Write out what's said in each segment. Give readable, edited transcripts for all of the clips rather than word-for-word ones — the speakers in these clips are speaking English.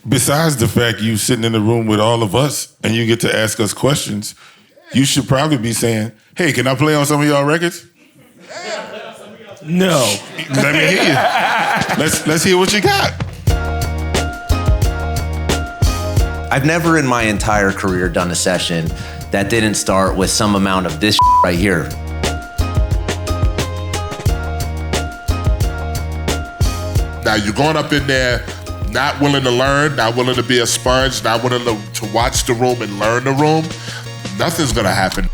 besides the fact you sitting in the room with all of us and you get to ask us questions, you should probably be saying, hey, can I play on some of y'all records? No. Let me hear you. Let's hear what you got. I've never in my entire career done a session that didn't start with some amount of this right here. Now you're going up in there not willing to learn, not willing to be a sponge, not willing to watch the room and learn the room. Nothing's gonna happen.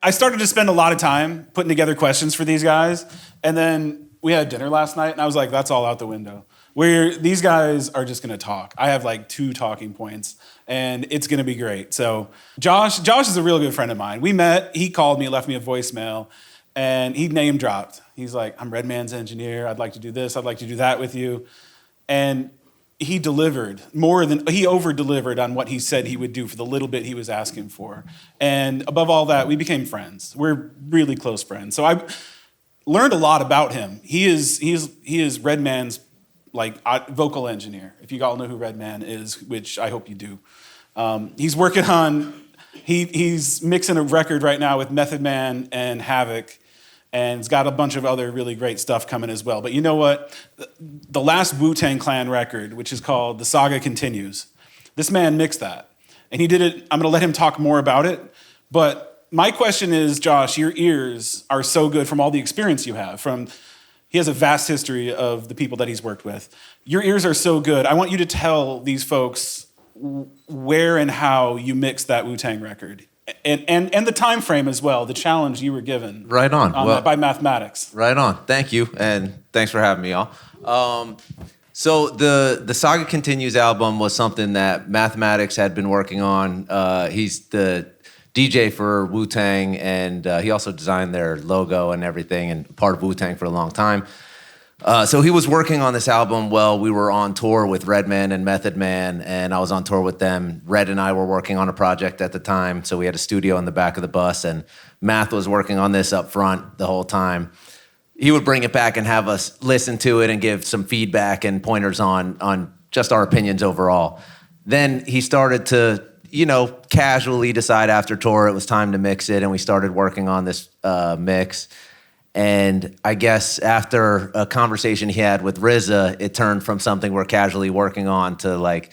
I started to spend a lot of time putting together questions for these guys, and then we had dinner last night, and I was like, that's all out the window. Where these guys are just gonna talk. I have like 2 talking points, and it's gonna be great. So Josh is a real good friend of mine. We met, he called me, left me a voicemail, and he name dropped. He's like, I'm Redman's engineer, I'd like to do this, I'd like to do that with you. And he delivered he over-delivered on what he said he would do for the little bit he was asking for. And above all that, we became friends. We're really close friends. So I learned a lot about him. He is Redman's vocal engineer, if you all know who Redman is, which I hope you do. He's working on, he's mixing a record right now with Method Man and Havoc, and it's got a bunch of other really great stuff coming as well. But you know what? The last Wu-Tang Clan record, which is called The Saga Continues, this man mixed that. And he did it, I'm gonna let him talk more about it, but my question is, Josh, your ears are so good from all the experience you have. He has a vast history of the people that he's worked with. Your ears are so good. I want you to tell these folks where and how you mixed that Wu-Tang record. And the time frame as well, the challenge you were given. Right on. That by mathematics. Right on. Thank you, and thanks for having me, y'all. So the Saga Continues album was something that Mathematics had been working on. He's the DJ for Wu-Tang, and he also designed their logo and everything, and part of Wu-Tang for a long time. So he was working on this album while we were on tour with Redman and Method Man, and I was on tour with them. Red and I were working on a project at the time, so we had a studio in the back of the bus, and Math was working on this up front the whole time. He would bring it back and have us listen to it and give some feedback and pointers on just our opinions overall. Then he started to, casually decide after tour it was time to mix it, and we started working on this mix. And I guess after a conversation he had with RZA, it turned from something we're casually working on to like,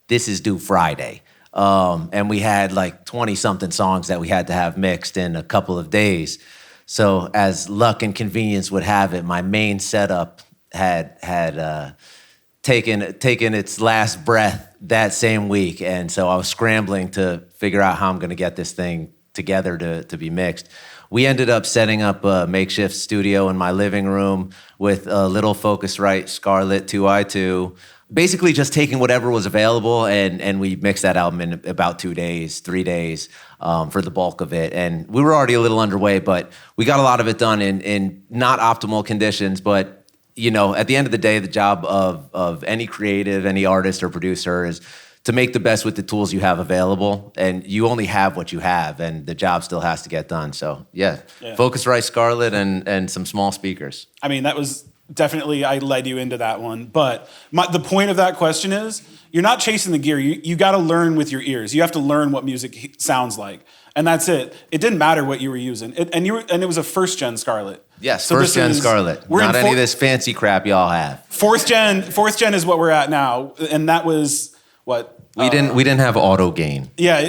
this is due Friday. And we had like 20-something songs that we had to have mixed in a couple of days. So as luck and convenience would have it, my main setup had taken its last breath that same week. And so I was scrambling to figure out how I'm gonna get this thing together to be mixed. We ended up setting up a makeshift studio in my living room with a little Focusrite Scarlett 2i2, basically just taking whatever was available, and we mixed that album in about 2 days, 3 days for the bulk of it. And we were already a little underway, but we got a lot of it done in not optimal conditions. But at the end of the day, the job of any creative, any artist or producer is to make the best with the tools you have available, and you only have what you have, and the job still has to get done. So yeah. Focusrite Scarlett and some small speakers. I mean, that was definitely, I led you into that one, but the point of that question is, you're not chasing the gear, you gotta learn with your ears. You have to learn what music sounds like, and that's it. It didn't matter what you were using, and it was a first-gen Scarlett. Yes, so first-gen Scarlett, not any of this fancy crap y'all have. Fourth gen is what we're at now, and that was, what? We didn't have auto gain. Yeah,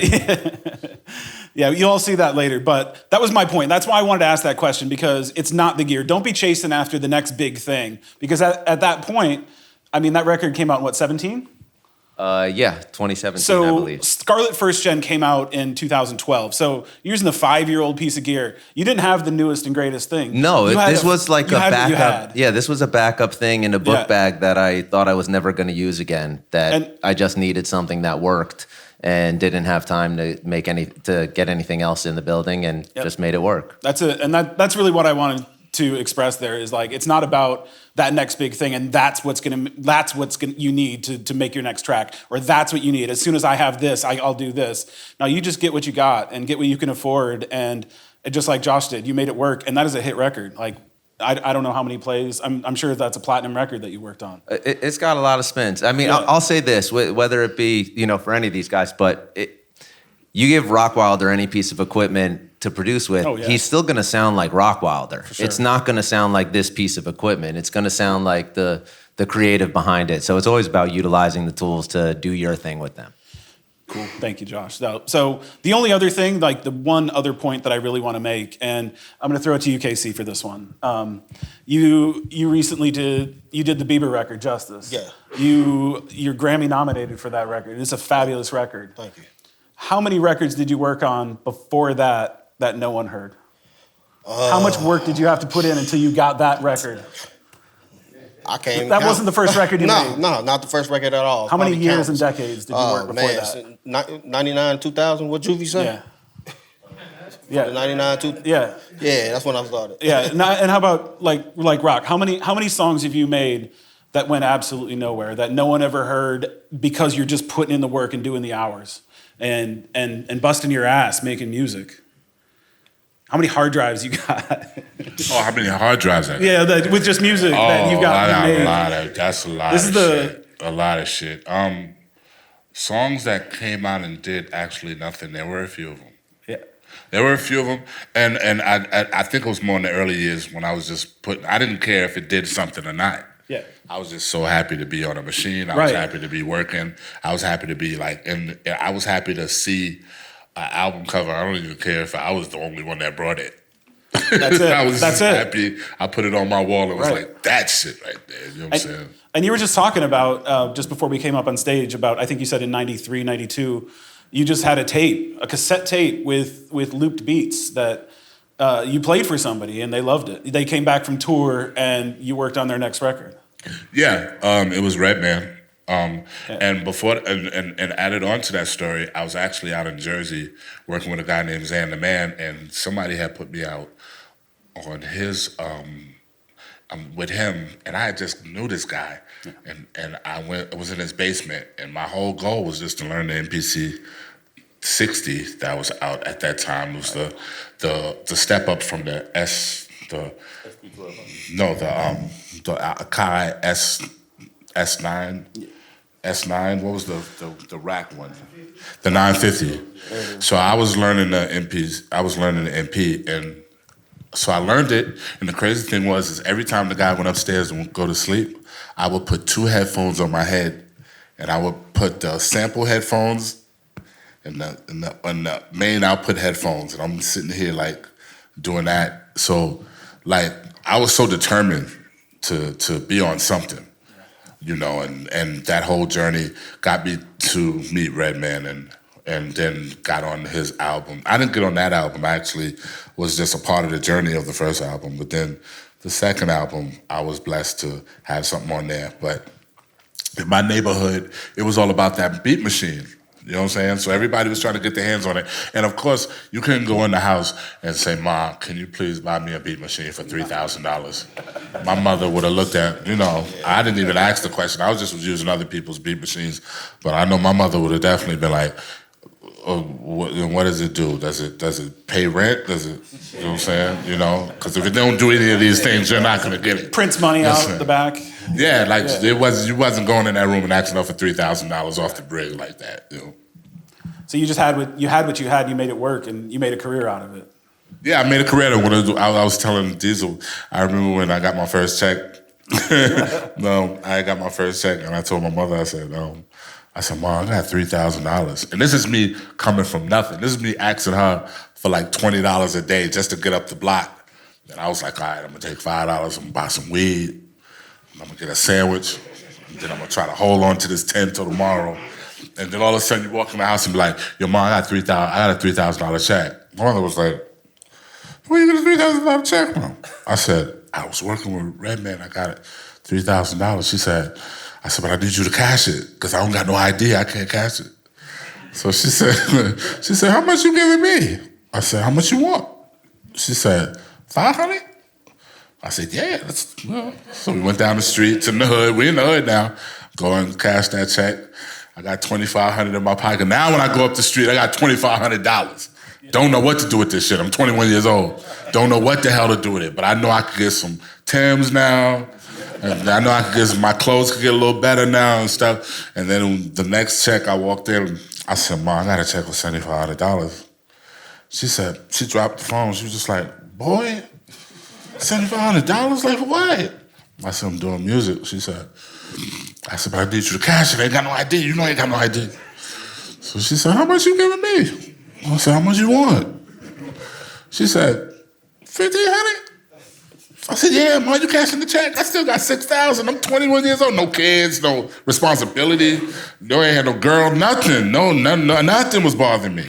yeah, you'll all see that later. But that was my point. That's why I wanted to ask that question, because it's not the gear. Don't be chasing after the next big thing, because at that point, I mean, that record came out in what, 17? 2017, I believe. So Scarlett First Gen came out in 2012. So you're using a 5-year-old piece of gear. You didn't have the newest and greatest thing. No, this was like a backup. Yeah, this was a backup thing in a book bag that I thought I was never going to use again. I just needed something that worked and didn't have time to get anything else in the building, and just made it work. That's really what I wanted to express there, is like, it's not about that next big thing and that's what you need to make your next track, or that's what you need. As soon as I have this, I'll do this. Now you just get what you got and get what you can afford, and just like Josh did, you made it work, and that is a hit record. Like, I don't know how many plays. I'm sure that's a platinum record that you worked on. It's got a lot of spins. I mean, Yeah. I'll say this, whether it be, for any of these guys, but you give Rockwilder any piece of equipment to produce with, he's still going to sound like Rockwilder. Sure. It's not going to sound like this piece of equipment. It's going to sound like the creative behind it. So it's always about utilizing the tools to do your thing with them. Cool. Thank you, Josh. So the only other thing, like the one other point that I really want to make, and I'm going to throw it to you, KC, for this one. You recently did the Bieber record, Justice. Yeah. You're Grammy nominated for that record. It's a fabulous record. Thank you. How many records did you work on before that no one heard? How much work did you have to put in until you got that record? I can't even That count. wasn't the first record you made? No, not the first record at all. How many Probably years and countless. decades did you work before that? Since 99, 2000, what Juvie say? Yeah. Yeah. 99, Yeah. Yeah, that's when I started. Yeah. And how about like Rock? How many songs have you made that went absolutely nowhere, that no one ever heard because you're just putting in the work and doing the hours and busting your ass making music? How many hard drives you got? Oh, how many hard drives? Yeah, with just music that you've got made. That's a lot This of is shit. A lot of shit. Songs that came out and did actually nothing. There were a few of them. Yeah. There were a few of them, and I think it was more in the early years when I was just I didn't care if it did something or not. Yeah. I was just so happy to be on a machine. I was happy to be working. I was happy to be and I was happy to see an album cover. I don't even care if I was the only one that brought it. That's it. I was That's just it. happy. I put it on my wall and was Right. like, that shit right there. You know what I'm saying? And you were just talking about, just before we came up on stage, about, I think you said in 93, 92, you just had a cassette tape with looped beats that you played for somebody and they loved it. They came back from tour and you worked on their next record. Yeah, it was Redman. And before and added on to that story, I was actually out in Jersey working with a guy named Zan the Man, and somebody had put me out on his with him, and I just knew this guy, and I was in his basement, and my whole goal was just to learn the MPC 60 that was out at that time. It was the step up from the Akai S9. S9, what was the rack one? The 950. So I was learning the MPs. I was learning the MP, and so I learned it. And the crazy thing is every time the guy went upstairs and would go to sleep, I would put two headphones on my head, and I would put the sample headphones and the main output headphones, and I'm sitting here like doing that. So like I was so determined to be on something. And that whole journey got me to meet Redman and then got on his album. I didn't get on that album. I actually was just a part of the journey of the first album. But then the second album, I was blessed to have something on there. But in my neighborhood, it was all about that beat machine. You know what I'm saying? So everybody was trying to get their hands on it. And of course, you couldn't go in the house and say, "Ma, can you please buy me a beat machine for $3,000? My mother would have looked at, I didn't even ask the question. I was just using other people's beat machines. But I know my mother would have definitely been like, oh, what does it do? Does it pay rent? Does it, you know what I'm saying? Because if it don't do any of these things, you're not going to get it. Prints money out the back. Yeah, you wasn't going in that room and asking her for $3,000 off the brig like that. So you just had what you had. You made it work, and you made a career out of it. Yeah, I made a career out of it. I was telling Deezle, I remember when I got my first check. I got my first check, and I told my mother, I said, Mom, I got $3,000. And this is me coming from nothing. This is me asking her for like $20 a day just to get up the block. And I was like, all right, I'm going to take $5. I'm going to buy some weed. I'm going to get a sandwich. And then I'm going to try to hold on to this 10 till tomorrow. And then all of a sudden you walk in the house and be like, yo, Mom, I got a $3,000 check. My mother was like, where you get a $3,000 check, Mom? I said, I was working with Redman. I got it, $3,000. I said, but I need you to cash it because I don't got no ID. I can't cash it. So she said, how much you giving me? I said, how much you want? She said, $500? I said, yeah. So we went down the street to the hood. We're in the hood now. Go and cash that check. I got $2,500 in my pocket. Now when I go up the street, I got $2,500. Don't know what to do with this shit. I'm 21 years old. Don't know what the hell to do with it. But I know I could get some Timbs now. And I know I could get my clothes could get a little better now and stuff. And then the next check, I walked in. I said, "Ma, I got a check for $7,500." She said, she dropped the phone. She was just like, "Boy, $7,500? Like for what?" I said, "I'm doing music." She said, "But I need you to cash it. I ain't got no ID. You know I ain't got no ID." So she said, "How much you giving me?" I said, "How much you want?" She said, $1,500. I said, "Yeah, Ma, you cashing the check? I still got $6,000. I'm 21 years old. No kids, no responsibility. No, I ain't had no girl, nothing. Nothing was bothering me."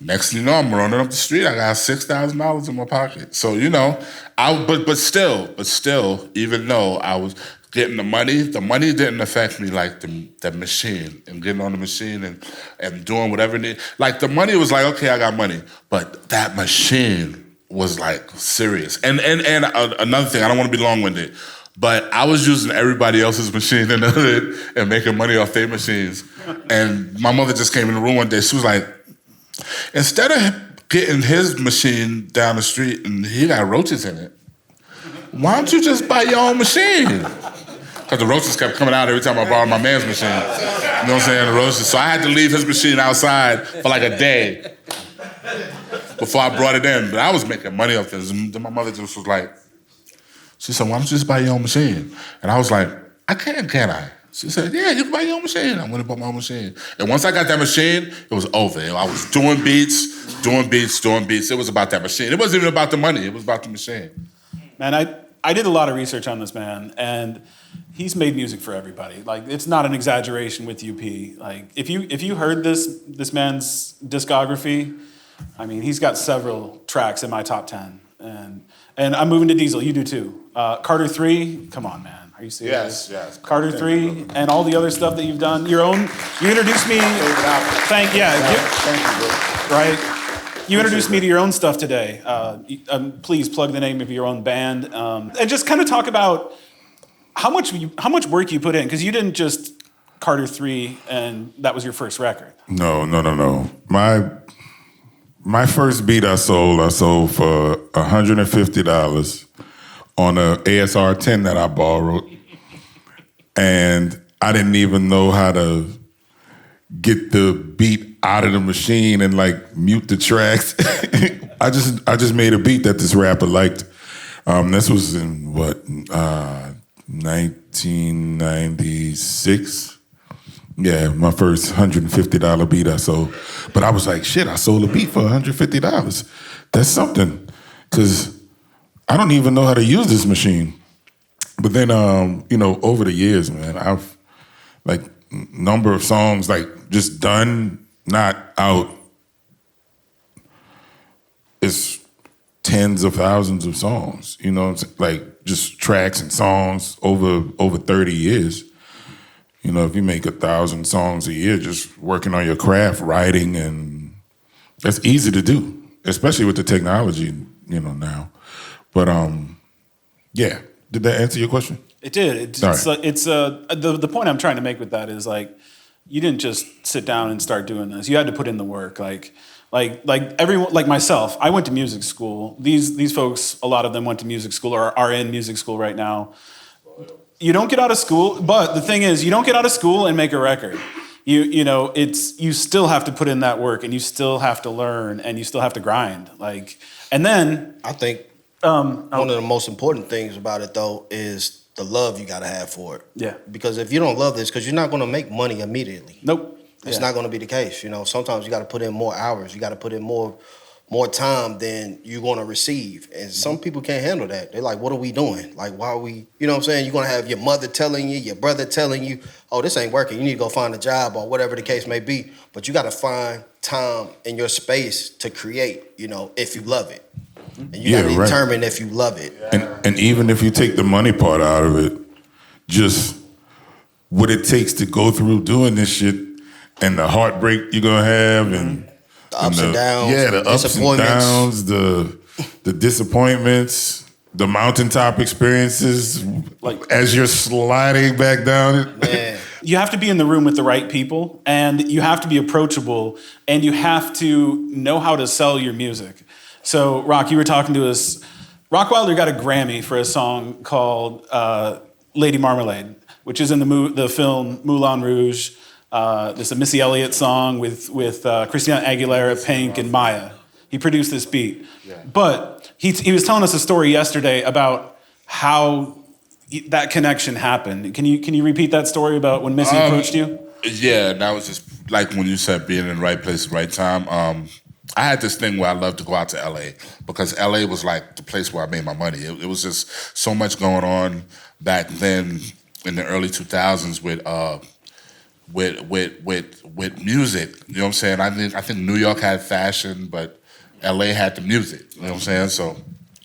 Next thing you know, I'm running up the street. I got $6,000 in my pocket. So, but still, even though I was getting the money didn't affect me like the machine and getting on the machine and doing whatever it needed. Like the money was like, okay, I got money. But that machine was like serious. And another thing, I don't want to be long-winded, but I was using everybody else's machine in the hood and making money off their machines. And my mother just came in the room one day. She was like, "Instead of getting his machine down the street and he got roaches in it, why don't you just buy your own machine?" Because the roaches kept coming out every time I borrowed my man's machine. You know what I'm saying? The roaches. So I had to leave his machine outside for like a day before I brought it in. But I was making money off this. And then my mother just was like, she said, "Why don't you just buy your own machine?" And I was like, "I can't I?" She said, "Yeah, you can buy your own machine." I went and bought my own machine. And once I got that machine, it was over. I was doing beats. It was about that machine. It wasn't even about the money. It was about the machine. Man, I did a lot of research on this man, and he's made music for everybody. Like, it's not an exaggeration with UP. Like, if you heard this man's discography, I mean, he's got several tracks in my top 10. And I'm moving to Deezle. You do too. Carter 3, come on, man. Are you serious? Yes. Carter 3 and all the other stuff that you've done. Your own. You introduced me. Thank you, bro. Right. You introduced me to your own stuff today. Please plug the name of your own band and just kind of talk about how much work you put in, because you didn't just Carter 3 and that was your first record. No. My first beat I sold for $150 on a ASR 10 that I borrowed, and I didn't even know how to get the beat out of the machine and like mute the tracks. I just made a beat that this rapper liked. This was in 1996. Yeah, my first $150 beat I sold. But I was like, shit, I sold a beat for $150. That's something. Because I don't even know how to use this machine. But then, over the years, man, I've, like, number of songs, like, just done, not out. It's tens of thousands of songs, like, just tracks and songs over 30 years. If you make 1,000 songs a year, just working on your craft, writing, and that's easy to do, especially with the technology, now. But yeah, did that answer your question? It did. The point I'm trying to make with that is like, you didn't just sit down and start doing this. You had to put in the work. Like everyone, like myself, I went to music school. These folks, a lot of them went to music school or are in music school right now. You don't get out of school, but the thing is, you don't get out of school and make a record. You still have to put in that work, and you still have to learn, and you still have to grind. And then I think one of the most important things about it though is the love you gotta have for it. Yeah. Because if you don't love this, because you're not gonna make money immediately. Nope. It's not gonna be the case. Sometimes you gotta put in more hours. You gotta put in more time than you're gonna receive. And some people can't handle that. They're like, what are we doing? Like, why are we, you know what I'm saying? You're gonna have your mother telling you, your brother telling you, oh, this ain't working. You need to go find a job or whatever the case may be. But you gotta find time in your space to create, if you love it. And you gotta determine if you love it. And even if you take the money part out of it, just what it takes to go through doing this shit and the heartbreak you're gonna have and the ups and downs. Yeah, the ups and downs, the disappointments, the mountaintop experiences, like as you're sliding back down it. Man. you have to be in the room with the right people, and you have to be approachable, and you have to know how to sell your music. So, Rock, you were talking to us. Rockwilder got a Grammy for a song called Lady Marmalade, which is in the film Moulin Rouge. There's a Missy Elliott song with Christina Aguilera, Pink, and Maya. He produced this beat. Yeah. But he was telling us a story yesterday about how that connection happened. Can you repeat that story about when Missy approached you? Yeah, that was just like when you said being in the right place at the right time. I had this thing where I loved to go out to LA because LA was like the place where I made my money. It was just so much going on back then in the early 2000s with music. You know what I'm saying? I think New York had fashion, but LA had the music. You know what I'm saying? So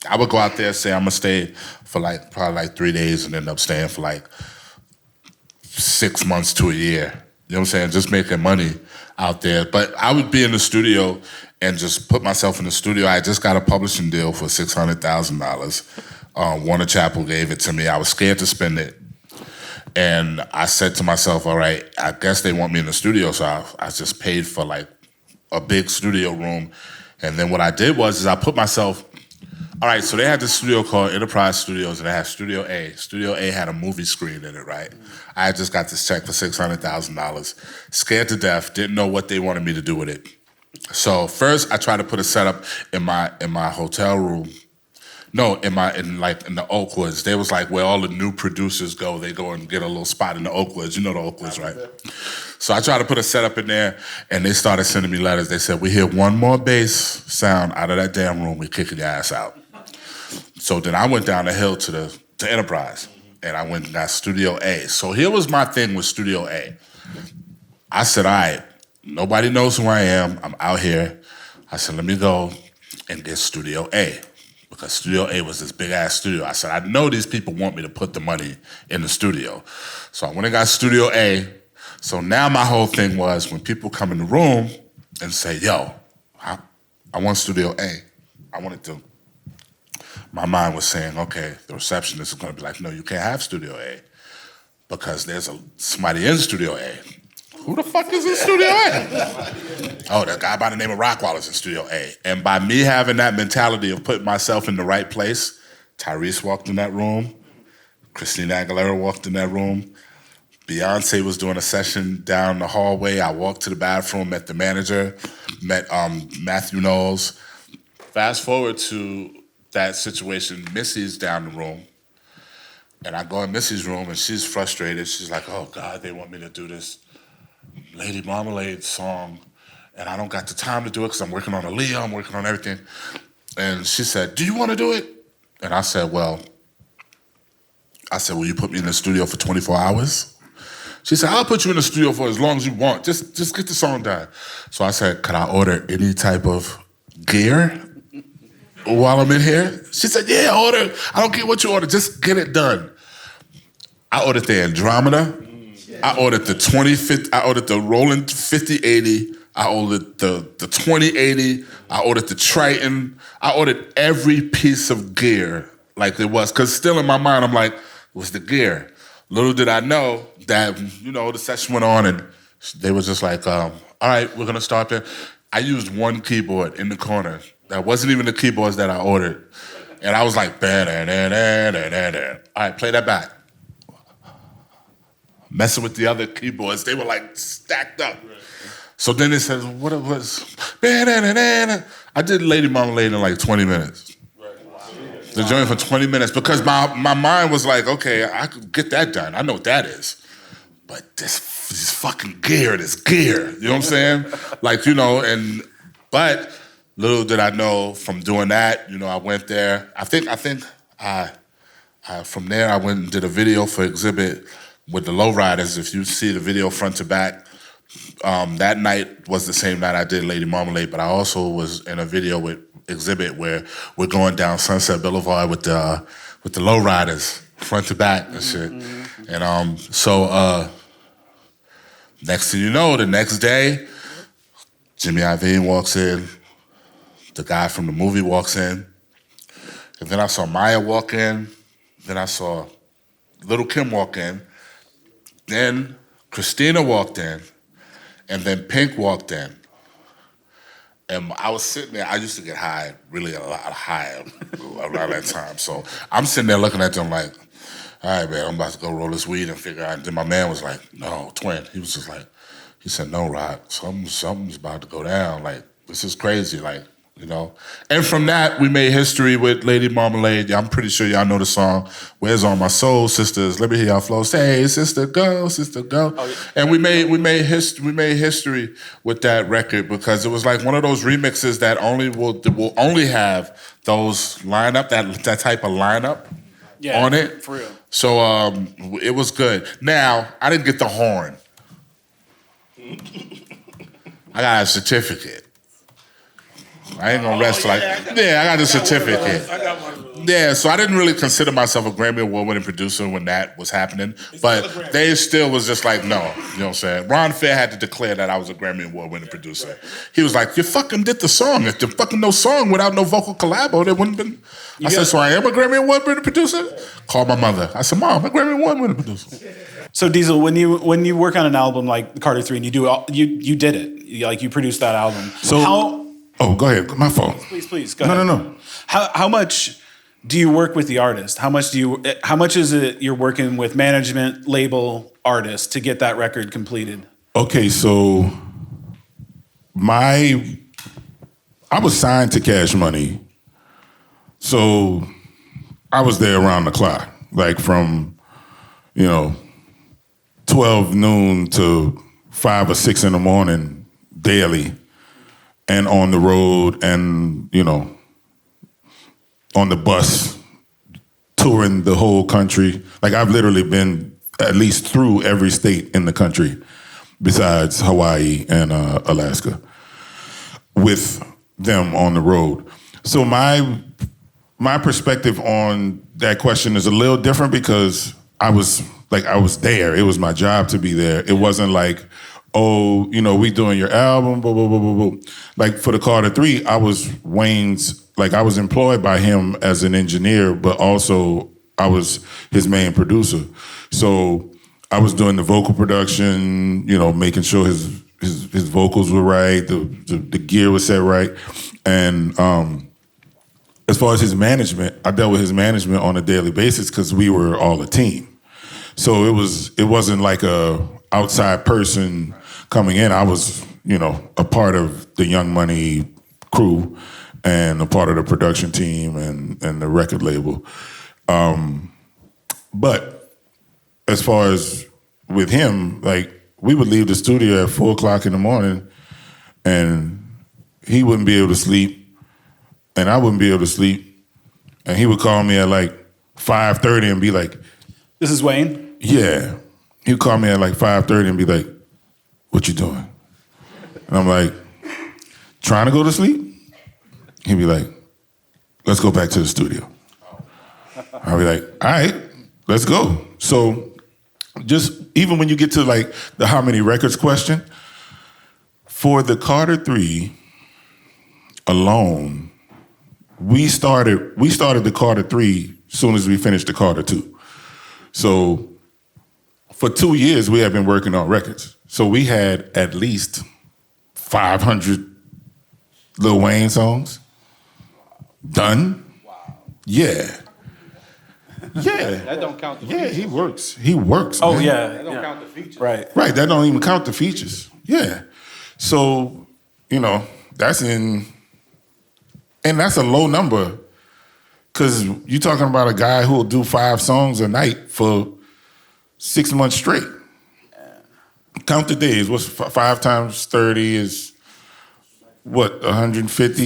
I would go out there and say I'm gonna stay for probably 3 days and end up staying for 6 months to a year. You know what I'm saying? Just making money out there. But I would be in the studio and just put myself in the studio. I just got a publishing deal for $600,000. Warner Chappell gave it to me. I was scared to spend it. And I said to myself, all right, I guess they want me in the studio. So I just paid for a big studio room. And then what I did was I put myself, all right, so they had this studio called Enterprise Studios, and they had Studio A. Studio A had a movie screen in it, right? I had just got this check for $600,000, scared to death, didn't know what they wanted me to do with it. So first, I tried to put a setup in my hotel room. No, in the Oakwoods. They was where all the new producers go. They go and get a little spot in the Oakwoods. You know the Oakwoods, right? So I tried to put a setup in there, and they started sending me letters. They said, we hear one more bass sound out of that damn room, we kicking your ass out. So then I went down the hill to Enterprise, and I went and got Studio A. So here was my thing with Studio A. I said, all right, nobody knows who I am. I'm out here. I said, let me go and get Studio A. Because Studio A was this big-ass studio. I said, I know these people want me to put the money in the studio. So I went and got Studio A. So now my whole thing was when people come in the room and say, yo, I want Studio A. I want it to. My mind was saying, okay, the receptionist is going to be like, no, you can't have Studio A because there's somebody in Studio A. Who the fuck is in Studio A? Oh, that guy by the name of Rockwilder's in Studio A. And by me having that mentality of putting myself in the right place, Tyrese walked in that room, Christina Aguilera walked in that room, Beyonce was doing a session down the hallway. I walked to the bathroom, met the manager, met Matthew Knowles. Fast forward to that situation, Missy's down the room. And I go in Missy's room and she's frustrated. She's like, oh God, they want me to do this Lady Marmalade song, and I don't got the time to do it because I'm working on Aaliyah, I'm working on everything. And she said, do you want to do it? And I said, will you put me in the studio for 24 hours? She said, I'll put you in the studio for as long as you want. Just get the song done. So I said, could I order any type of gear while I'm in here? She said, yeah, order. I don't care what you order, just get it done. I ordered the Andromeda. I ordered the 2050. I ordered the Roland 5080. I ordered the 2080. I ordered the Triton. I ordered every piece of gear like there was. Because still in my mind, I'm like, it was the gear. Little did I know that, the session went on and they were just like, all right, we're going to start there. I used one keyboard in the corner. That wasn't even the keyboards that I ordered. And I was like, all right, play that back. Messing with the other keyboards, they were stacked up. So then it says, what it was, I did Lady Marmalade in 20 minutes. The joint for 20 minutes because my mind was like, okay, I could get that done. I know what that is. But this fucking gear, you know what I'm saying? But little did I know from doing that, I went there. I think from there I went and did a video for Exhibit with the Lowriders. If you see the video front to back, that night was the same night I did Lady Marmalade, but I also was in a video with Exhibit where we're going down Sunset Boulevard with the Lowriders front to back and shit. And so next thing you know, the next day, Jimmy Iovine walks in, the guy from the movie walks in, and then I saw Maya walk in, then I saw Little Kim walk in, then Christina walked in, and then Pink walked in. And I was sitting there, I used to get high, really a lot high around that time. So I'm sitting there looking at them like, all right, man, I'm about to go roll this weed and figure out. And then my man was like, no, twin. He was just like, he said, no, Rod, something's about to go down. Like, this is crazy, like, you know. And from that, we made history with Lady Marmalade. I'm pretty sure y'all know the song, Where's All My Soul Sisters? Let me hear y'all flow. Say, sister, go, sister, go. Oh, yeah. And we made history with that record because it was like one of those remixes that will only have those lineup, that type of lineup on it. For real. So it was good. Now, I didn't get the horn. I got a certificate. I ain't gonna rest like, I got the certificate. Yeah, so I didn't really consider myself a Grammy Award-winning producer when that was happening, but they still was just like, no, you know what I'm saying? Ron Fair had to declare that I was a Grammy Award-winning producer. He was like, you fucking did the song. If there fucking no song without no vocal collabo, there wouldn't have been. I said, so I am a Grammy Award-winning producer? Called my mother. I said, Mom, I'm a Grammy Award-winning producer. So Deezle, when you work on an album like Carter 3 and you did it, you produced that album. So oh, go ahead. My fault. Please, go ahead. No. How much do you work with the artist? How much is it you're working with management, label, artist to get that record completed? Okay, so I was signed to Cash Money, so I was there around the clock, like from 12 noon to 5 or 6 in the morning daily, and on the road and, on the bus, touring the whole country. Like, I've literally been at least through every state in the country besides Hawaii and Alaska with them on the road. So my perspective on that question is a little different because I was there. It was my job to be there. It wasn't like, oh, we doing your album, blah, blah, blah, blah, blah. Like for the Carter 3, I was I was employed by him as an engineer, but also I was his main producer. So I was doing the vocal production, making sure his vocals were right, the gear was set right. And as far as his management, I dealt with his management on a daily basis because we were all a team. So it wasn't like a outside person coming in. I was, a part of the Young Money crew and a part of the production team and the record label. But as far as with him, we would leave the studio at 4:00 in the morning and he wouldn't be able to sleep and I wouldn't be able to sleep. And he would call me at 5:30 and be like, this is Wayne? Yeah. He'd call me at 5:30 and be like, what you doing? And I'm like, trying to go to sleep? He'd be like, let's go back to the studio. I'd be like, all right, let's go. So just even when you get to the how many records question, for the Carter 3 alone, we started the Carter 3 as soon as we finished the Carter 2. So for 2 years, we had been working on records. So we had at least 500 Lil Wayne songs done. Wow. Yeah. Yeah. That don't count the features. features. He works. Oh, man. yeah. That don't count the features. Right. Right, that don't even count the features. Yeah. So, that's and that's a low number because you're talking about a guy who will do 5 songs a night for 6 months straight. Count the days. What's 5 times 30 is what, 150?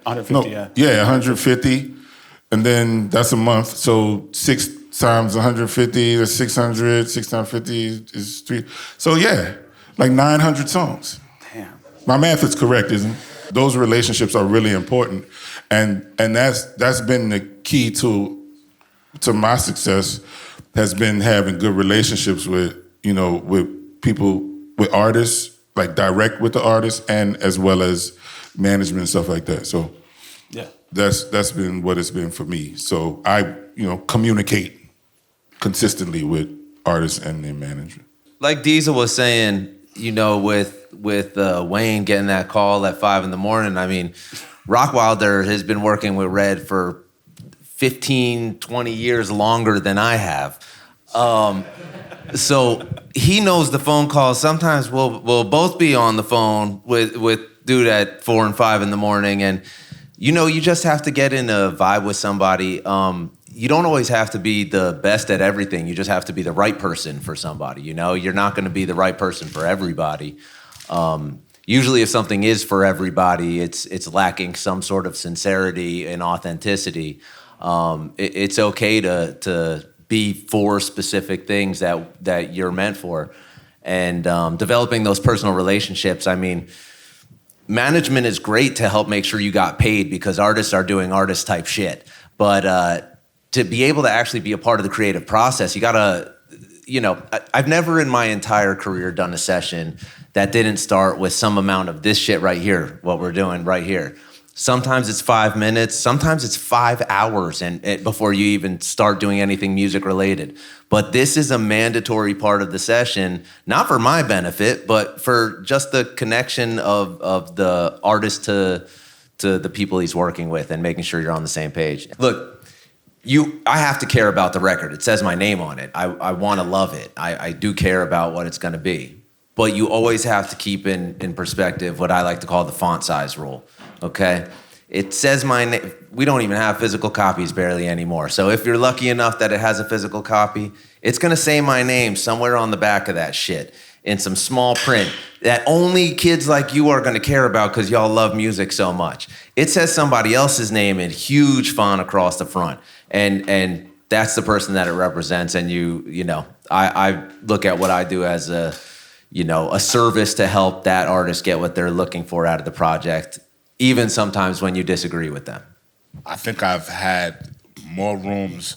150, no, yeah, 150. And then that's a month. So 6 times 150 is 600. 6 times 50 is 3. So yeah, 900 songs. Damn. My math is correct, isn't it? Those relationships are really important. And that's been the key to my success, has been having good relationships with people, with artists, direct with the artists, and as well as management and stuff like that. So yeah, that's been what it's been for me. So I communicate consistently with artists and their management. like Deezle was saying, you know, with Wayne getting that call at 5 a.m, I mean, Rockwilder has been working with Red for 15, 20 years longer than I have. So he knows the phone calls. Sometimes we'll both be on the phone with dude at 4 and 5 in the morning, and you know, you just have to get in a vibe with somebody. You don't always have to be the best at everything. You just have to be the right person for somebody. You know, you're not going to be the right person for everybody. Usually, if something is for everybody, it's lacking some sort of sincerity and authenticity. It's okay to be for specific things that you're meant for, and developing those personal relationships. I mean, management is great to help make sure you got paid because artists are doing artist type shit. But to be able to actually be a part of the creative process, you gotta, you know, I've never in my entire career done a session that didn't start with some amount of this shit right here, what we're doing right here. Sometimes it's 5 minutes, sometimes it's 5 hours and before you even start doing anything music related. But this is a mandatory part of the session, not for my benefit, but for just the connection of the artist to the people he's working with and making sure you're on the same page. Look, I have to care about the record. It says my name on it. I want to love it. I do care about what it's going to be. But you always have to keep in perspective what I like to call the font size rule, okay? It says my name. We don't even have physical copies barely anymore. So if you're lucky enough that it has a physical copy, it's going to say my name somewhere on the back of that shit in some small print that only kids like you are going to care about because y'all love music so much. It says somebody else's name in huge font across the front. And that's the person that it represents. And you know, I look at what I do as a service to help that artist get what they're looking for out of the project, even sometimes when you disagree with them. I think I've had more rooms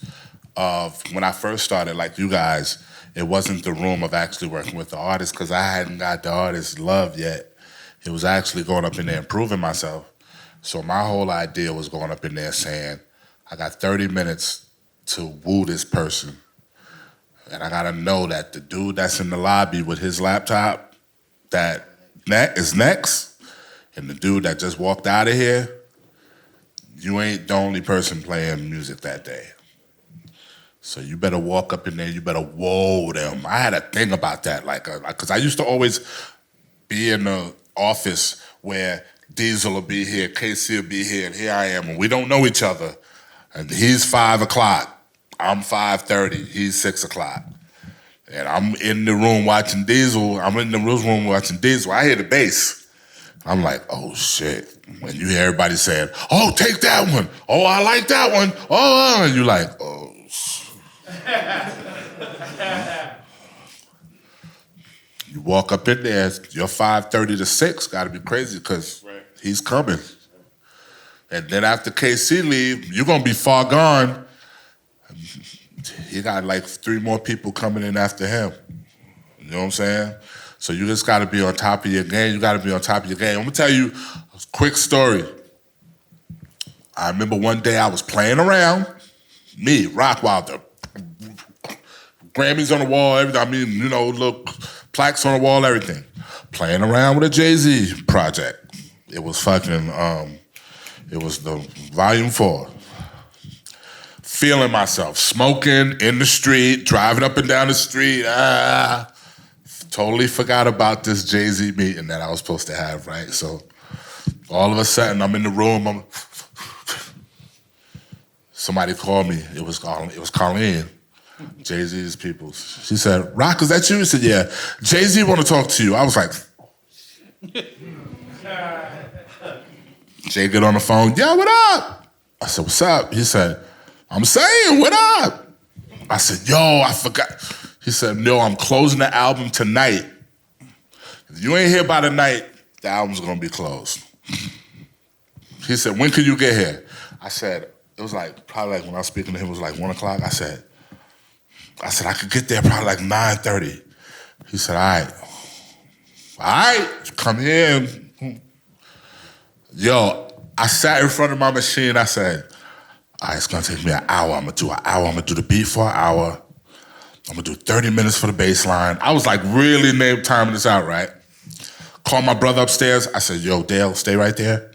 of, when I first started, like you guys, it wasn't the room of actually working with the artist because I hadn't got the artist love yet. It was actually going up in there and proving myself. So my whole idea was going up in there saying, I got 30 minutes to woo this person. And I gotta know that the dude that's in the lobby with his laptop that is next, and the dude that just walked out of here, you ain't the only person playing music that day. So you better walk up in there, you better whoa them. I had a thing about that, because I used to always be in the office where Deezle will be here, KC will be here, and here I am, and we don't know each other. And he's 5 o'clock. I'm 5:30. He's 6 o'clock. And I'm in the room watching Deezle. I'm in the room watching Deezle. I hear the bass. I'm like, oh, shit. When you hear everybody saying, oh, take that one. Oh, I like that one. Oh, and you're like, oh, you walk up in there, your 5:30 to 6 got to be crazy because he's coming. And then after KC leave, you're going to be far gone. He got like 3 more people coming in after him. You know what I'm saying? So you just got to be on top of your game. You got to be on top of your game. I'm going to tell you a quick story. I remember one day I was playing around. Me, Rockwilder. Grammys on the wall, everything. I mean, you know, look, plaques on the wall, everything. Playing around with a Jay-Z project. It was fucking, it was the volume 4. Feeling myself, smoking in the street, driving up and down the street. Totally forgot about this Jay-Z meeting that I was supposed to have, right? So all of a sudden, I'm in the room. Somebody called me. It was Colleen, Jay-Z's people. She said, "Rock, is that you?" I said, "Yeah." "Jay-Z want to talk to you." I was like, Jay get on the phone. "Yeah, what up?" I said, "What's up?" He said, "I'm saying, what up?" I said, "Yo, I forgot." He said, "No, I'm closing the album tonight. If you ain't here by the night, the album's gonna be closed." He said, "When can you get here?" I said, it was like, probably like when I was speaking to him, it was like 1 o'clock. I said, I could get there probably like 9:30. He said, all right, come here. Yo, I sat in front of my machine. I said, all right, it's gonna take me an hour. I'm gonna do an hour. I'm gonna do the beat for an hour. I'm gonna do 30 minutes for the bass line. I was like really timing this out, right? Called my brother upstairs. I said, yo, Dale, stay right there.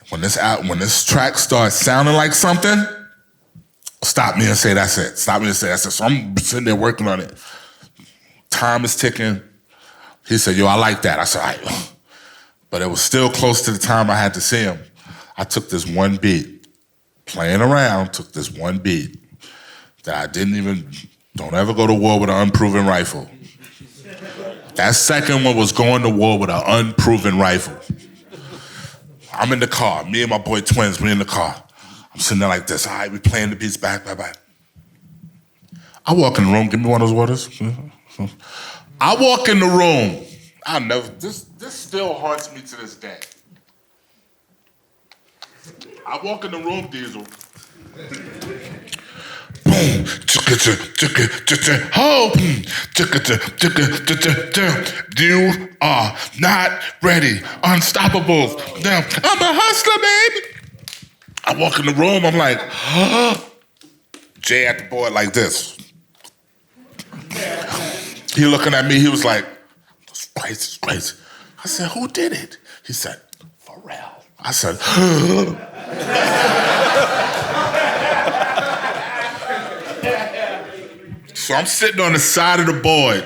When this track starts sounding like something, stop me and say that's it. Stop me and say that's it. So I'm sitting there working on it. Time is ticking. He said, yo, I like that. I said, all right. But it was still close to the time I had to see him. I took this one beat, playing around, took this one beat that I don't ever go to war with an unproven rifle. That second one was going to war with an unproven rifle. I'm in the car, me and my boy Twins, we in the car. I'm sitting there like this, all right, we playing the beats back. I walk in the room, give me one of those waters. I walk in the room, this still haunts me to this day. I walk in the room, Deezle. Boom, you are not ready, unstoppable. Damn, I'm a hustler, baby. I walk in the room, I'm like, Jay at the board like this. He looking at me, he was like, it's crazy. I said, who did it? He said, Pharrell. I said, So I'm sitting on the side of the board,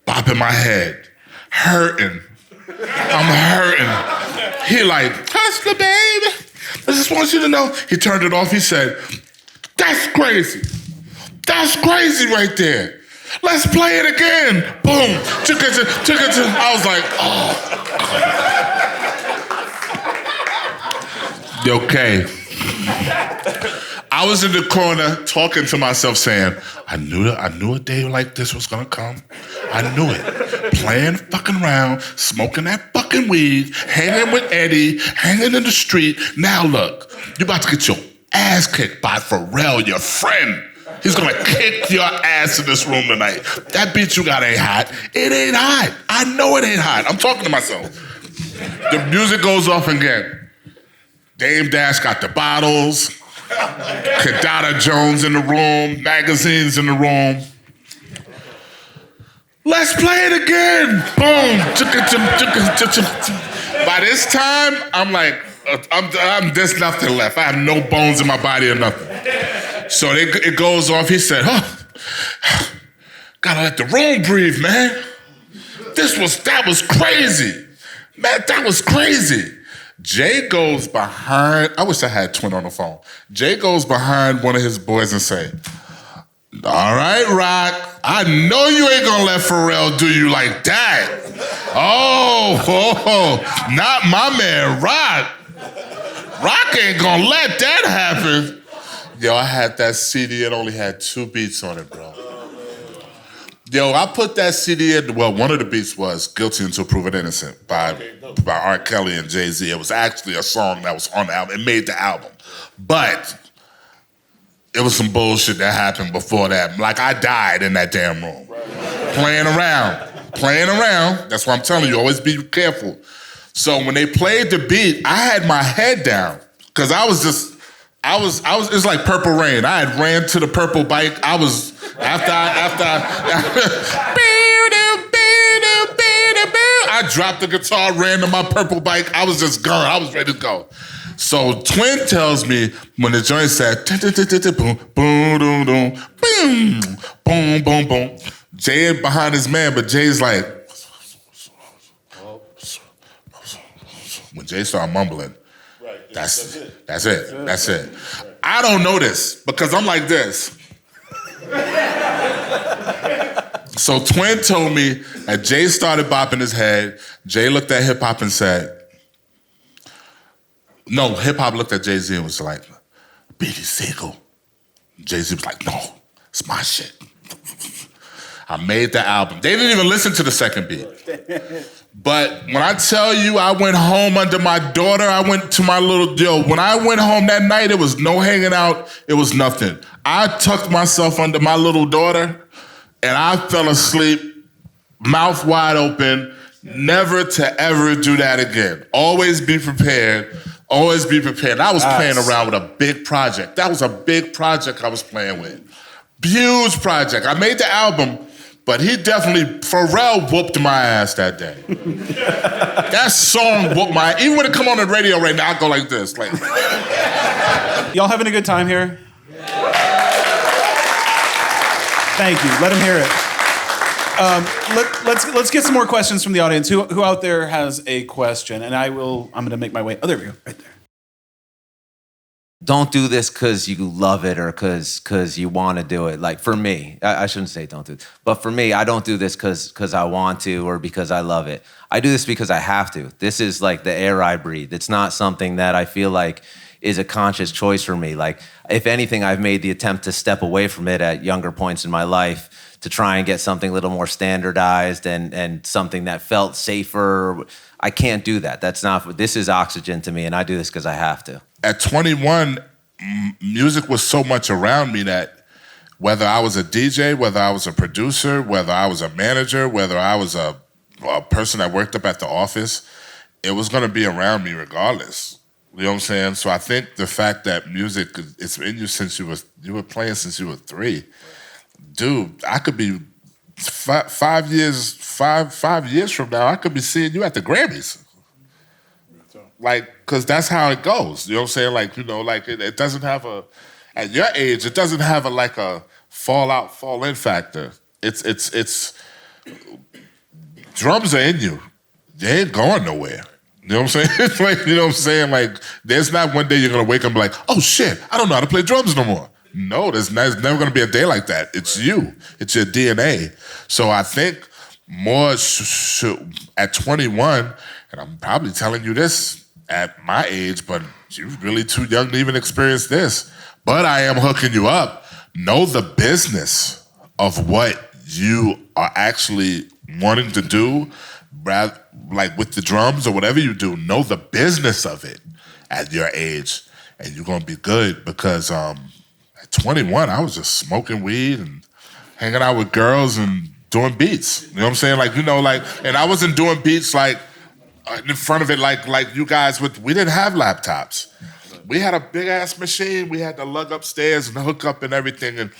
bopping my head, hurting. I'm hurting. He like, hustler, baby. I just want you to know. He turned it off. He said, that's crazy. That's crazy right there. Let's play it again. Boom. I was like, oh. Okay. I was in the corner talking to myself saying, I knew a day like this was gonna come. I knew it. Playing fucking around, smoking that fucking weed, hanging with Eddie, hanging in the street. Now look, you about to get your ass kicked by Pharrell, your friend. He's gonna kick your ass in this room tonight. That beat you got ain't hot. It ain't hot. I know it ain't hot. I'm talking to myself. The music goes off again. Dame Dash got the bottles. Kadada Jones in the room, magazines in the room. Let's play it again. Boom. By this time, I'm like, there's nothing left. I have no bones in my body or nothing. So it goes off. He said, gotta let the room breathe, man. That was crazy. Man, that was crazy. Jay goes behind, I wish I had Twin on the phone. Jay goes behind one of his boys and say, all right, Rock, I know you ain't gonna let Pharrell do you like that. Oh, not my man, Rock. Rock ain't gonna let that happen. Yo, I had that CD, it only had 2 beats on it, bro. Yo, I put that CD in, well, one of the beats was Guilty Until Proven Innocent by R. Kelly and Jay-Z. It was actually a song that was on the album. It made the album. But it was some bullshit that happened before that. Like, I died in that damn room. Playing around. That's why I'm telling you, always be careful. So when they played the beat, I had my head down. Because it was like Purple Rain. I had ran to the purple bike. I was, I dropped the guitar, ran to my purple bike. I was just gone. I was ready to go. So Twin tells me when the joint said, boom, boom, boom, boom, boom, boom, boom. Jay behind his man, but Jay's like, when Jay started mumbling, that's it. I don't know this because I'm like this. So Twin told me that Jay started bopping his head. Jay looked at hip-hop and said, no, hip-hop looked at Jay-Z and was like, Beatty Siegel. Jay-Z was like, no, it's my shit. I made the album. They didn't even listen to the second beat. But when I tell you I went home under my daughter, I went to my when I went home that night, it was no hanging out, it was nothing. I tucked myself under my little daughter and I fell asleep, mouth wide open, never to ever do that again. Always be prepared. Always be prepared. I was playing around with a big project. That was a big project I was playing with. Huge project. I made the album, but Pharrell whooped my ass that day. That song whooped my, even when it come on the radio right now, I go like this. Like, Y'all having a good time here? Thank you. Let him hear it. Let's get some more questions from the audience. Who out there has a question? And I'm going to make my way. Oh, there we go. Right there. Don't do this because you love it or because you want to do it. Like for me, I shouldn't say don't do it. But for me, I don't do this because I want to or because I love it. I do this because I have to. This is like the air I breathe. It's not something that I feel like is a conscious choice for me. Like, if anything, I've made the attempt to step away from it at younger points in my life to try and get something a little more standardized and something that felt safer. I can't do that. This is oxygen to me, and I do this because I have to. At 21, music was so much around me that whether I was a DJ, whether I was a producer, whether I was a manager, whether I was a person that worked up at the office, it was going to be around me regardless. You know what I'm saying? So I think the fact that music, it's in you since you were playing since you were 3. Dude, I could be 5 years from now, I could be seeing you at the Grammys. Like, because that's how it goes. You know what I'm saying? Like, you know, like it doesn't have at your age, it doesn't have a fall out, fall in factor. It's drums are in you. They ain't going nowhere. You know what I'm saying? It's like, you know what I'm saying? Like, there's not one day you're going to wake up and be like, oh shit, I don't know how to play drums no more. No, there's never going to be a day like that. It's you. It's your DNA. So I think more at 21, and I'm probably telling you this at my age, but you're really too young to even experience this. But I am hooking you up. Know the business of what you are actually wanting to do, like with the drums or whatever you do. Know the business of it at your age, and you're going to be good because at 21, I was just smoking weed and hanging out with girls and doing beats. You know what I'm saying? Like, you know, like, and I wasn't doing beats like in front of it like you guys we didn't have laptops. We had a big ass machine. We had to lug upstairs and hook up and everything. And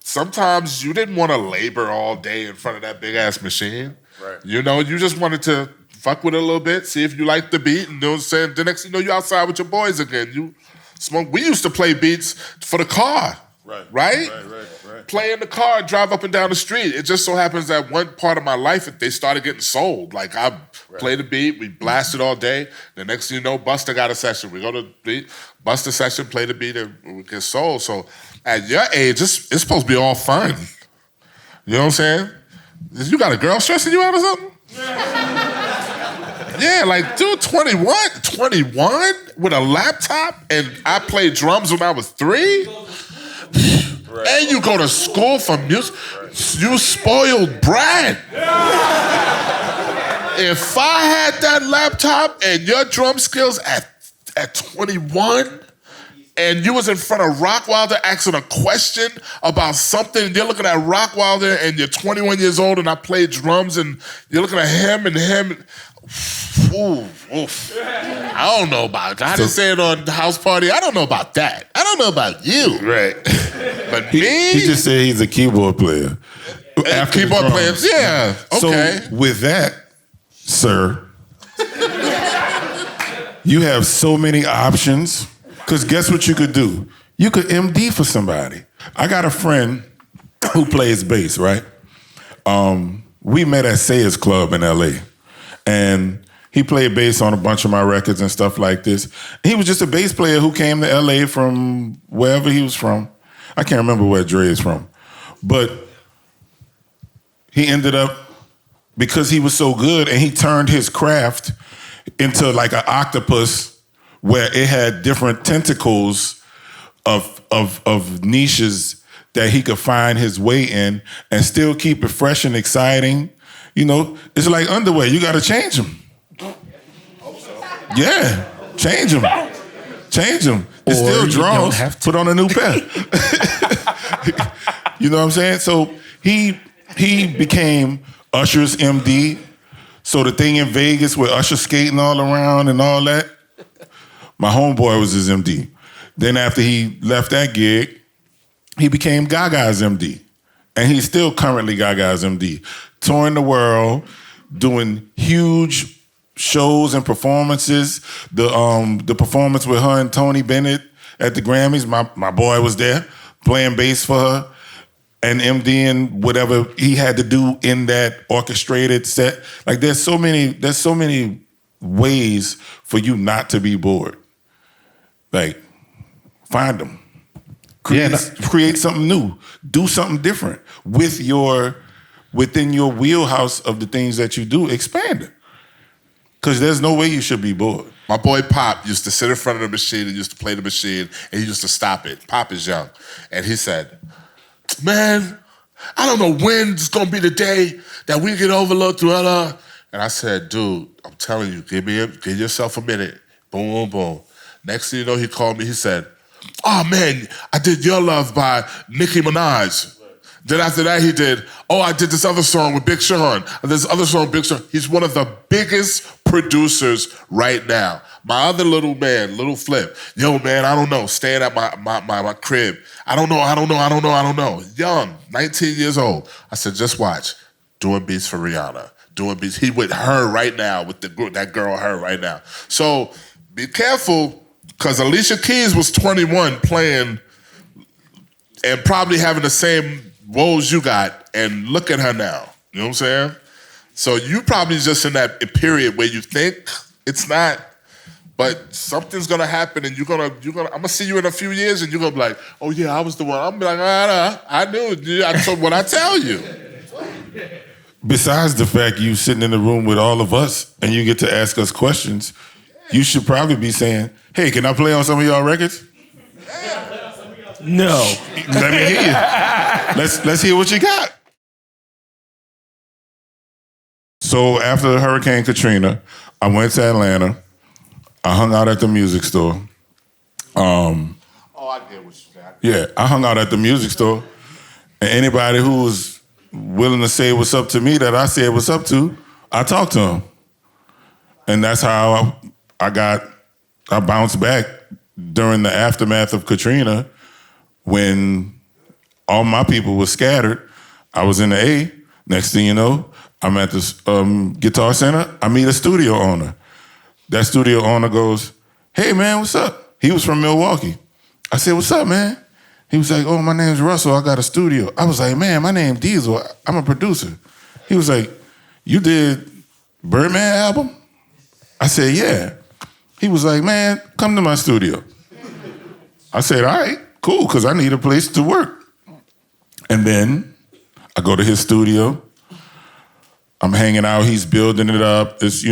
sometimes you didn't want to labor all day in front of that big ass machine. Right. You know, you just wanted to fuck with it a little bit, see if you liked the beat, and you know what I'm saying? The next thing you know, you're outside with your boys again. You smoke. We used to play beats for the car. Right. Right? Play in the car, drive up and down the street. It just so happens that one part of my life, they started getting sold. Like, I played the beat, we blasted all day. The next thing you know, Buster got a session. We go to the beat, Buster session, play the beat, and we get sold. So at your age, it's supposed to be all fun. You know what I'm saying? You got a girl stressing you out or something? Yeah, like, dude, 21 with a laptop, and I played drums when I was 3? And you go to school for music. You spoiled brat. If I had that laptop and your drum skills at 21, and you was in front of Rockwilder asking a question about something, and you're looking at Rockwilder and you're 21 years old and I play drums and you're looking at him. Oof. I don't know about that. I didn't say it on the house party. I don't know about that. I don't know about you. Right. But me? He just said he's a keyboard player. Keyboard players, yeah. Okay. So with that, sir, you have so many options. Because guess what you could do? You could MD for somebody. I got a friend who plays bass, right? We met at Sayers Club in LA. And he played bass on a bunch of my records and stuff like this. He was just a bass player who came to LA from wherever he was from. I can't remember where Dre is from. But he ended up, because he was so good and he turned his craft into like an octopus where it had different tentacles of niches that he could find his way in and still keep it fresh and exciting. You know, it's like underwear. You got to change them. Yeah, change them. Change them. It's still draws. Put on a new pair. You know what I'm saying? So he became Usher's MD. So the thing in Vegas with Usher skating all around and all that, my homeboy was his MD. Then after he left that gig, he became Gaga's MD. And he's still currently Gaga's MD. Touring the world, doing huge shows and performances. The performance with her and Tony Bennett at the Grammys, my boy was there playing bass for her and MDing whatever he had to do in that orchestrated set. Like there's so many ways for you not to be bored. Like, find them. Create something new. Do something different within your wheelhouse of the things that you do. Expand it. Because there's no way you should be bored. My boy Pop used to sit in front of the machine and used to play the machine, and he used to stop it. Pop is young. And he said, man, I don't know when it's going to be the day that we get overlooked. And I said, dude, I'm telling you, give yourself a minute. Boom, boom, boom. Next thing you know, he called me. He said, oh, man, I did Your Love by Nicki Minaj. Then after that, he did, I did this other song with Big Sean. This other song with Big Sean. He's one of the biggest producers right now. My other little man, Little Flip, yo, man, I don't know, staying at my crib. I don't know. Young, 19 years old. I said, just watch. Doing beats for Rihanna. Doing beats. He with her right now, with that girl, her right now. So be careful, because Alicia Keys was 21 playing and probably having the same woes you got, and look at her now. You know what I'm saying? So you probably just in that period where you think it's not, but something's gonna happen, and I'm gonna see you in a few years, and you're gonna be like, oh yeah, I was the one. I'm like, I knew. I told what I tell you. Besides the fact you sitting in the room with all of us and you get to ask us questions, you should probably be saying, hey, can I play on some of y'all records? No. Let me hear you. Let's hear what you got. So after Hurricane Katrina, I went to Atlanta. I hung out at the music store. I get what you said. Yeah, I hung out at the music store. And anybody who was willing to say what's up to me that I said what's up to, I talked to them. And that's how I bounced back during the aftermath of Katrina. When all my people were scattered, I was in the A. Next thing you know, I'm at this Guitar Center. I meet a studio owner. That studio owner goes, hey, man, what's up? He was from Milwaukee. I said, what's up, man? He was like, oh, my name's Russell. I got a studio. I was like, man, my name's Deezle. I'm a producer. He was like, you did Birdman album? I said, yeah. He was like, man, come to my studio. I said, all right. Cool, because I need a place to work. And then I go to his studio. I'm hanging out. He's building it up. It's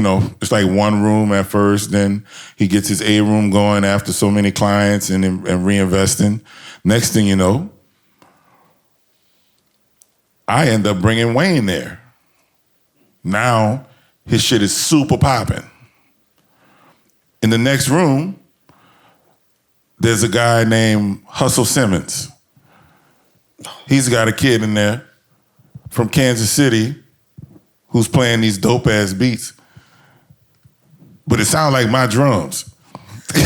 like one room at first. Then he gets his A room going after so many clients and reinvesting. Next thing you know, I end up bringing Wayne there. Now his shit is super popping. In the next room, there's a guy named Hustle Simmons. He's got a kid in there from Kansas City who's playing these dope-ass beats. But it sounds like my drums. You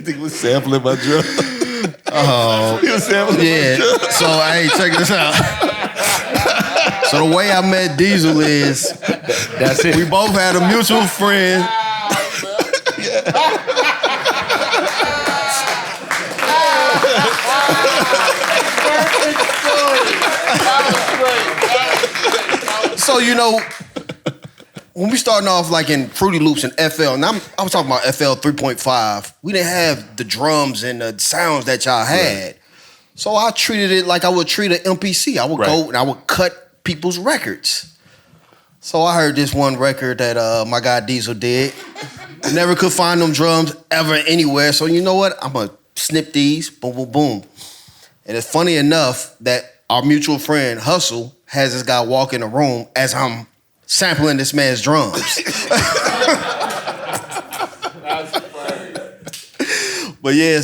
think we're sampling my drums? Oh. He was sampling my drums. So, hey, check this out. So the way I met Deezle is, That's it. we both had a mutual friend. So, when we starting off like in Fruity Loops and FL, and I was talking about FL 3.5, we didn't have the drums and the sounds that y'all had. Right. So I treated it like I would treat an MPC. I would go and I would cut people's records. So I heard this one record that my guy Deezle did. Never could find them drums ever anywhere. So you know what? I'm going to snip these, boom, boom, boom. And it's funny enough that our mutual friend, Hustle, has this guy walk in the room as I'm sampling this man's drums. But yeah,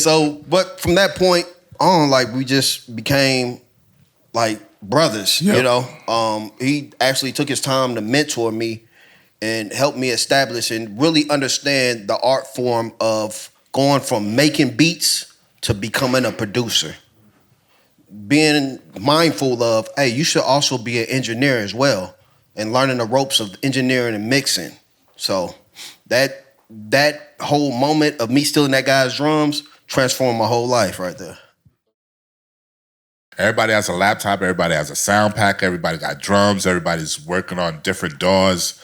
but from that point on, like, we just became like brothers, Yep. He actually took his time to mentor me and help me establish and really understand the art form of going from making beats to becoming a producer. Being mindful of, hey, you should also be an engineer as well, and learning the ropes of engineering and mixing. So that whole moment of me stealing that guy's drums transformed my whole life right there. Everybody has a laptop, everybody has a sound pack, everybody got drums, everybody's working on different DAWs.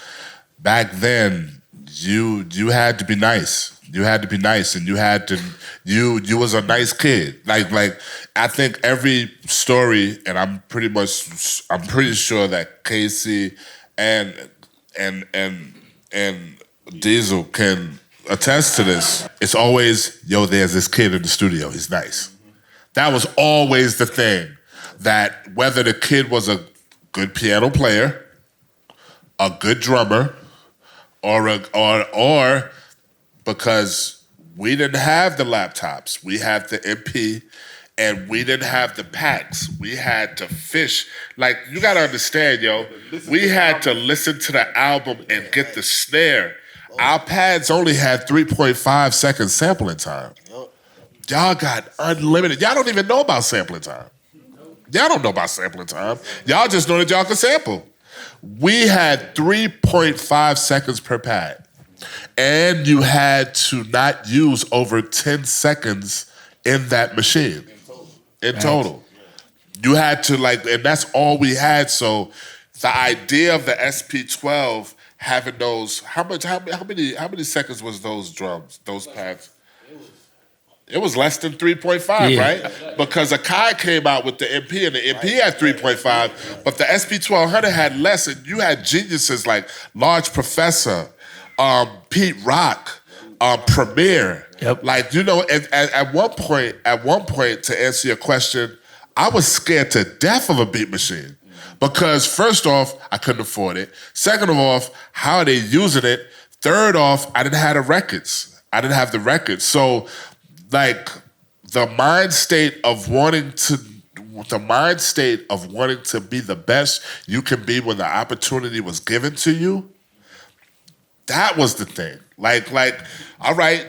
Back then, you had to be nice. You had to be nice, and you was a nice kid. Like I think every story, and I'm pretty sure that KC and Deezle can attest to this. It's always, yo, there's this kid in the studio, he's nice. That was always the thing, that whether the kid was a good piano player, a good drummer, or because we didn't have the laptops, we had the MP, and we didn't have the packs. We had to fish. Like, you gotta understand, yo, we had to listen to the album and get the snare. Our pads only had 3.5 seconds sampling time. Y'all got unlimited. Y'all don't even know about sampling time. Y'all don't know about sampling time. Y'all just know that y'all can sample. We had 3.5 seconds per pad. And you had to not use over 10 seconds in that machine. In total. You had to, like, and that's all we had. So the idea of the SP12 having those, how many seconds was those drums, those pads? It was less than 3.5, right? Because Akai came out with the MP, and the MP had 3.5, but the SP1200 had less, and you had geniuses like Large Professor, Pete Rock, Premier. Yep. Like, you know, at one point, to answer your question, I was scared to death of a beat machine. Because first off, I couldn't afford it. Second of all, how are they using it? Third off, I didn't have the records. So, like, the mind state of wanting to be the best you can be when the opportunity was given to you, that was the thing. Like, all right,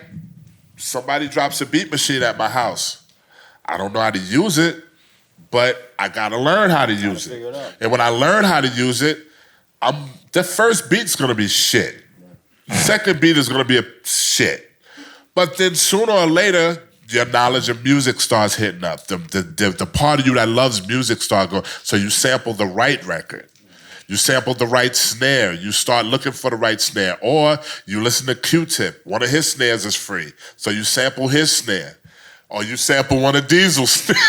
somebody drops a beat machine at my house. I don't know how to use it, but I gotta learn how to use it. And when I learn how to use it, the first beat's gonna be shit. Second beat is gonna be a shit. But then sooner or later, your knowledge of music starts hitting up. The part of you that loves music starts going. So you sample the right record. You sample the right snare. You start looking for the right snare. Or you listen to Q-Tip. One of his snares is free. So you sample his snare. Or you sample one of Deezle's snares.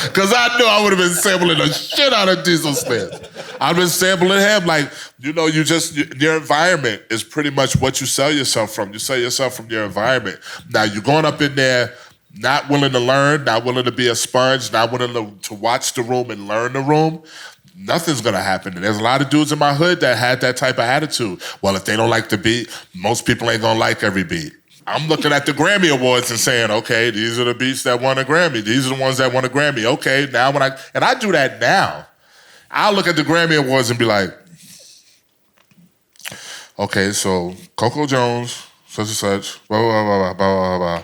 Because I knew I would have been sampling the shit out of Deezle's snares. I've been sampling him. Like, you know, your environment is pretty much what you sell yourself from. You sell yourself from your environment. Now, you're going up in there not willing to learn, not willing to be a sponge, not willing to watch the room and learn the room, nothing's gonna happen. And there's a lot of dudes in my hood that had that type of attitude. Well, if they don't like the beat, most people ain't gonna like every beat. I'm looking at the Grammy Awards and saying, okay, these are the beats that won a Grammy. These are the ones that won a Grammy. Okay, now and I do that now. I'll look at the Grammy Awards and be like, okay, so Coco Jones, such and such, blah, blah, blah, blah, blah, blah.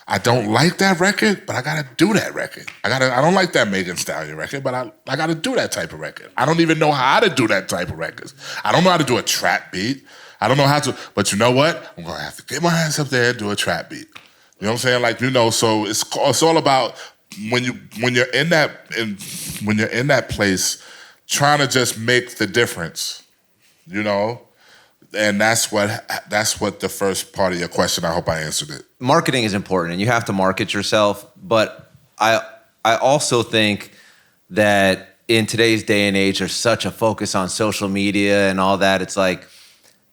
I don't like that record, but I gotta do that record. I don't like that Megan Stallion record, but I gotta do that type of record. I don't even know how to do that type of records. I don't know how to do a trap beat. I don't know how to, but you know what? I'm gonna have to get my hands up there and do a trap beat. You know what I'm saying? Like, you know, so it's all about when you're in that place, trying to just make the difference, you know? And that's what the first part of your question, I hope I answered it. Marketing is important, and you have to market yourself. But I also think that in today's day and age, there's such a focus on social media and all that. It's like,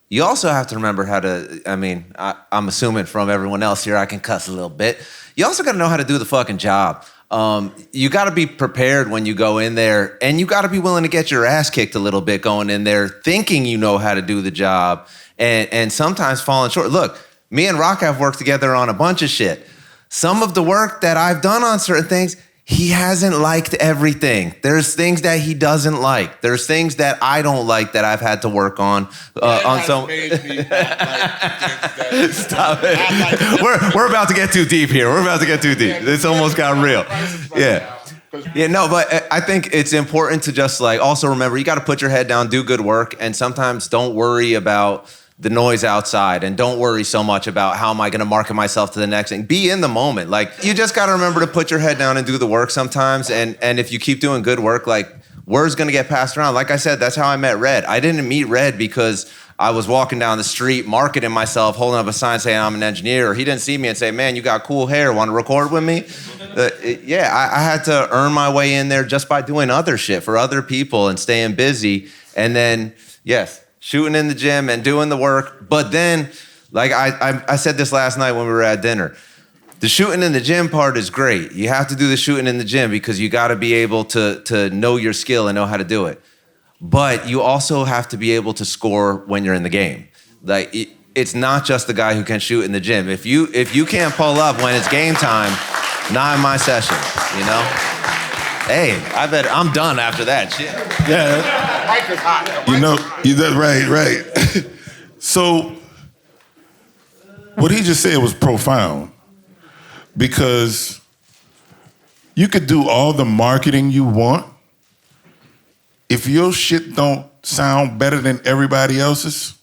you also have to remember how to, I'm assuming from everyone else here, I can cuss a little bit. You also got to know how to do the fucking job. You got to be prepared when you go in there, and you got to be willing to get your ass kicked a little bit going in there, thinking you know how to do the job, and sometimes falling short. Look, me and Rock have worked together on a bunch of shit. Some of the work that I've done on certain things, he hasn't liked everything. There's things that he doesn't like. There's things that I don't like that I've had to work on some. Stop it. We're about to get too deep here. We're about to get too deep. It's almost got real. Yeah. Yeah, no, but I think it's important to just like also remember you got to put your head down, do good work, and sometimes don't worry about the noise outside and don't worry so much about how am I going to market myself to the next thing. Be in the moment. Like you just got to remember to put your head down and do the work sometimes. And if you keep doing good work, like word's going to get passed around. Like I said, that's how I met Red. I didn't meet Red because I was walking down the street marketing myself, holding up a sign saying I'm an engineer. Or he didn't see me and say, man, you got cool hair. Want to record with me? I had to earn my way in there just by doing other shit for other people and staying busy. And then, yes, shooting in the gym and doing the work. But then, like I said this last night when we were at dinner, the shooting in the gym part is great. You have to do the shooting in the gym because you got to be able to know your skill and know how to do it. But you also have to be able to score when you're in the game. Like it's not just the guy who can shoot in the gym. If you can't pull up when it's game time, not in my session, you know? Hey, I'm done after that shit. Yeah. Mike is hot. You know, right. So what he just said was profound because you could do all the marketing you want. If your shit don't sound better than everybody else's,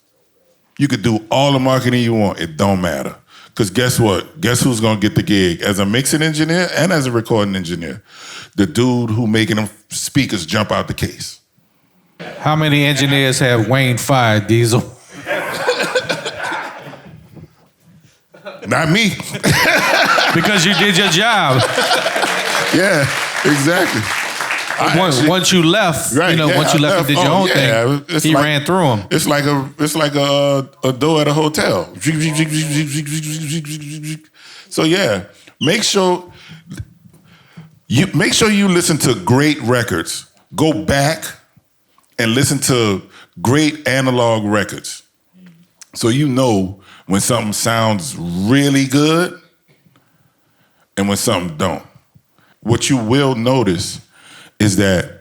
you could do all the marketing you want. It don't matter. Because guess what? Guess who's going to get the gig? As a mixing engineer and as a recording engineer. The dude who making them speakers jump out the case. How many engineers have Wayne fired, Deezle? Not me. Because you did your job. Yeah, exactly. Once you left, right, once you left and did your own thing, he ran through them. It's like a door at a hotel. So yeah, make sure you listen to great records. Go back and listen to great analog records. So you know when something sounds really good and when something don't. What you will notice is that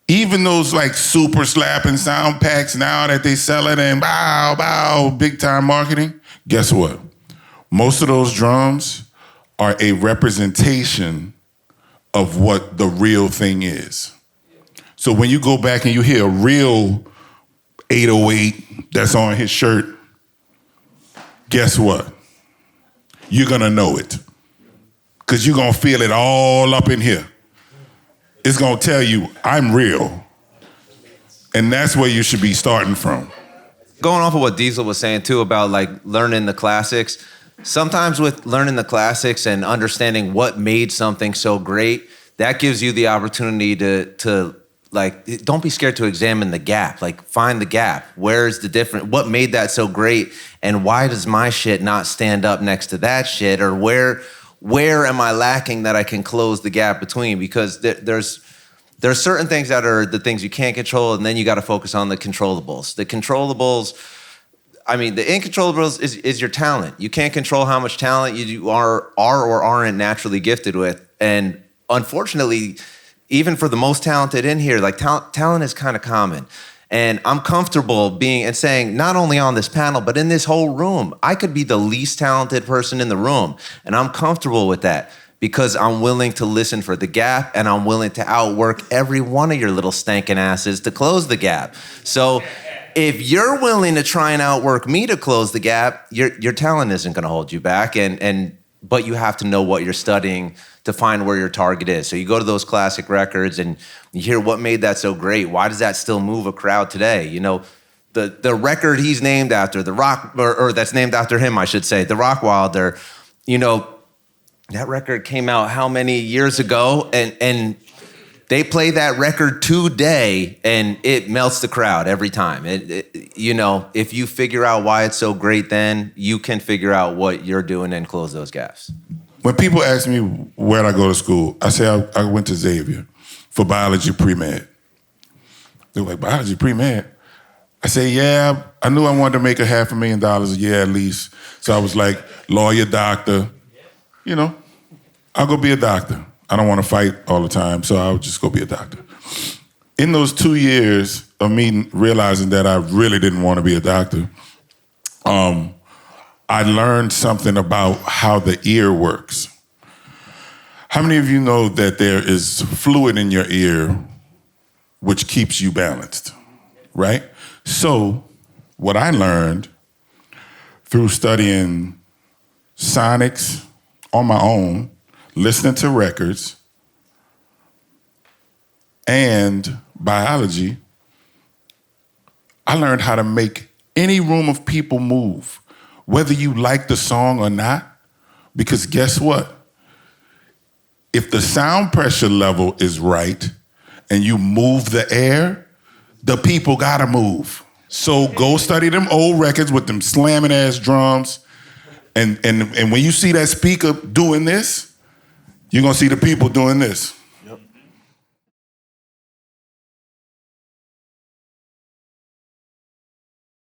even those like super slapping sound packs now that they sell it and bow, big time marketing, guess what? Most of those drums are a representation of what the real thing is. So when you go back and you hear a real 808 that's on his shirt, guess what? You're gonna know it. Because you're gonna feel it all up in here. It's gonna tell you, I'm real. And that's where you should be starting from. Going off of what Deezle was saying too about like learning the classics, sometimes with learning the classics and understanding what made something so great, that gives you the opportunity to like, don't be scared to examine the gap. Like, find the gap. Where's the difference? What made that so great? And why does my shit not stand up next to that shit? Or where am I lacking that I can close the gap between? Because there's certain things that are the things you can't control, and then you got to focus on the controllables. The controllables, I mean, the incontrollables is your talent. You can't control how much talent you are or aren't naturally gifted with. And unfortunately, even for the most talented in here, like talent is kind of common. And I'm comfortable being and saying, not only on this panel, but in this whole room, I could be the least talented person in the room. And I'm comfortable with that because I'm willing to listen for the gap and I'm willing to outwork every one of your little stankin' asses to close the gap. So if you're willing to try and outwork me to close the gap, your talent isn't gonna hold you back. But you have to know what you're studying to find where your target is. So you go to those classic records and you hear what made that so great. Why does that still move a crowd today? You know, the record he's named after, or that's named after him, I should say, the Rockwilder, you know, that record came out how many years ago? And they play that record today and it melts the crowd every time. You know, if you figure out why it's so great then, you can figure out what you're doing and close those gaps. When people ask me where'd I go to school, I say I went to Xavier for biology pre-med. They're like, biology pre-med? I say, yeah, I knew I wanted to make $500,000 a year at least. So I was like, lawyer, doctor, you know, I'll go be a doctor. I don't want to fight all the time, so I'll just go be a doctor. In those 2 years of me realizing that I really didn't want to be a doctor, I learned something about how the ear works. How many of you know that there is fluid in your ear which keeps you balanced, right? So what I learned through studying sonics on my own, listening to records, and biology, I learned how to make any room of people move, whether you like the song or not, because guess what? If the sound pressure level is right and you move the air, the people gotta move. So go study them old records with them slamming ass drums, and when you see that speaker doing this, you're gonna see the people doing this.